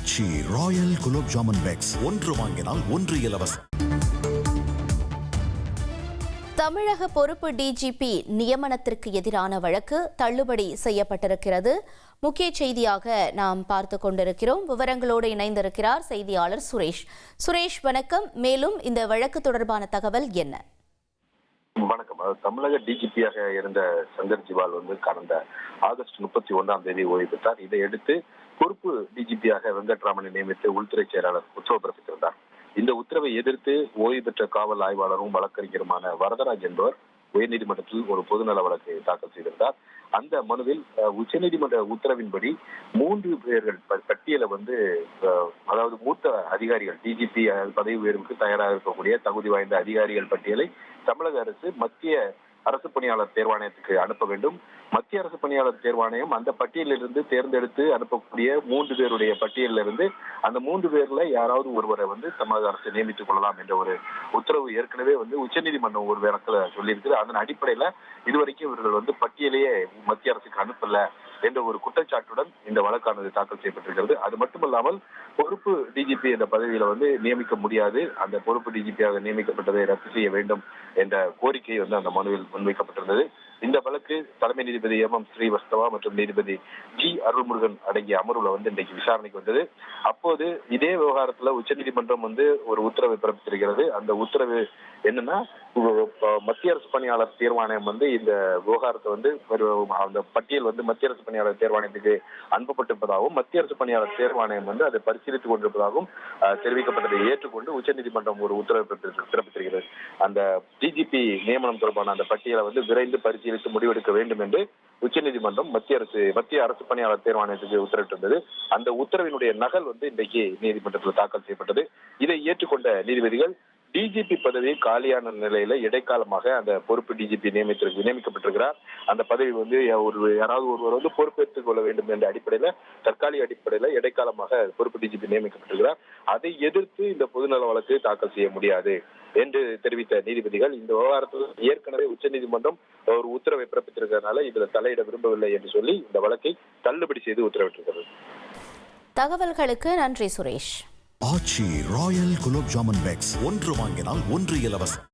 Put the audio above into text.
ஆச்சி Royal gulab jamun packs ஒன்று வாங்கினால் ஒன்று இலவசம். தமிழக பொறுப்பு டிஜிபி நியமனத்திற்கு எதிரான வழக்கு தள்ளுபடி செய்யப்பட்டிருக்கிறது. முக்கிய செய்தியாக நாம் பார்த்து கொண்டிருக்கிறோம். விவரங்களோடு இணைந்திருக்கிறார் செய்தியாளர் சுரேஷ். சுரேஷ், வணக்கம். மேலும் இந்த வழக்கு தொடர்பான தகவல் என்ன? வணக்கம். தமிழக டிஜிபியாக இருந்த சங்கர் ஜிவால் கடந்த ஆகஸ்ட் 31 ஓய்வு பெற்றார். இதையடுத்து பொறுப்பு டிஜிபியாக வெங்கட்ராமனை நியமித்து உள்துறை செயலாளர் உத்தரவு பிறப்பித்திருந்தார். இந்த உத்தரவை எதிர்த்து ஓய்வு பெற்ற காவல் ஆய்வாளரும் வழக்கறிஞருமான வரதராஜ் என்பவர் உயர்நீதிமன்றத்தில் ஒரு பொதுநல வழக்கை தாக்கல் செய்திருந்தார். அந்த மனுவில் உச்சநீதிமன்ற உத்தரவின்படி 3 பேர்கள் பட்டியலை அதாவது மூத்த அதிகாரிகள் டிஜிபி பதவி உயர்வுக்கு தயாராக இருக்கக்கூடிய தகுதி வாய்ந்த அதிகாரிகள் பட்டியலை தமிழக அரசு மத்திய அரசு பணியாளர் தேர்வாணையத்துக்கு அனுப்ப வேண்டும். மத்திய அரசு பணியாளர் தேர்வாணையம் அந்த பட்டியலிருந்து தேர்ந்தெடுத்து அனுப்பக்கூடிய 3 பேருடைய பட்டியலிருந்து அந்த 3 பேர்ல யாராவது ஒருவரை தமிழக அரசு நியமித்துக் கொள்ளலாம் என்ற ஒரு உத்தரவு ஏற்கனவே உச்சநீதிமன்றம் ஒரு வழக்குல சொல்லியிருக்கு. அதன் அடிப்படையில இதுவரைக்கும் இவர்கள் பட்டியலையே மத்திய அரசுக்கு அனுப்பல என்ற ஒரு குற்றச்சாட்டுடன் இந்த வழக்கானது தாக்கல் செய்யப்பட்டிருக்கிறது. அது மட்டுமல்லாமல் பொறுப்பு டிஜிபி என்ற பதவியில நியமிக்க முடியாது, அந்த பொறுப்பு டிஜிபியாக நியமிக்கப்பட்டதை ரத்து செய்ய வேண்டும் என்ற கோரிக்கை அந்த மனுவில் முன்வைக்கப்பட்டிருந்தது. இந்த வழக்கு தலைமை நீதிபதி எம் ஸ்ரீவஸ்தவா மற்றும் நீதிபதி ஜி அருள்முருகன் அடங்கிய அமர்வுல இன்றைக்கு விசாரணைக்கு வந்தது. அப்போது இதே விவகாரத்துல உச்சநீதிமன்றம் ஒரு உத்தரவை பிறப்பித்திருக்கிறது. அந்த உத்தரவு என்னன்னா, மத்திய அரசு பணியாளர் தேர்வாணையம் இந்த விவகாரத்தை அந்த பட்டியல் மத்திய அரசு பணியாளர் தேர்வாணையத்துக்கு அனுப்பப்பட்டிருப்பதாகவும் மத்திய அரசு பணியாளர் தேர்வாணையம் அதை பரிசீலித்துக் கொண்டிருப்பதாகவும் தெரிவிக்கப்பட்டதை ஏற்றுக்கொண்டு உச்சநீதிமன்றம் ஒரு உத்தரவை பிறப்பித்திருக்கிறது. அந்த டிஜிபி நியமனம் தொடர்பான அந்த பட்டியலை விரைந்து பரிசீலித்து முடிவெடுக்க வேண்டும் என்று உச்சநீதிமன்றம் மத்திய அரசு பணியாளர் தேர்வாணையத்துக்கு உத்தரவிட்டிருந்தது. அந்த உத்தரவினுடைய நகல் இன்றைக்கு நீதிமன்றத்தில் தாக்கல் செய்யப்பட்டது. இதை ஏற்றுக்கொண்ட நீதிபதிகள் டிஜிபி பதவி காலியான நிலையில இடைக்காலமாக அந்த பொறுப்பு டிஜிபி நியமிக்கப்பட்டிருக்கிறார். அந்த பதவி யாராவது ஒருவர் பொறுப்பேற்றுக் கொள்ள வேண்டும் என்ற அடிப்படையில தற்காலிக அடிப்படையில இடைக்காலமாக பொறுப்பு டிஜிபி நியமிக்கப்பட்டிருக்கிறார். அதை எதிர்த்து இந்த பொதுநல வழக்கு தாக்கல் செய்ய முடியாது என்று தெரிவித்த நீதிபதிகள் இந்த விவகாரத்தில் ஏற்கனவே உச்சநீதிமன்றம் ஒரு உத்தரவை பிறப்பித்திருக்கிறதுனால இதுல தலையிட விரும்பவில்லை என்று சொல்லி இந்த வழக்கை தள்ளுபடி செய்து உத்தரவிட்டிருக்கிறது. தகவல்களுக்கு நன்றி சுரேஷ். ஆச்சி ராயல் குலோப் ஜாமுன் பேக்ஸ் ஒன்று வாங்கினால் ஒன்று இலவசம்.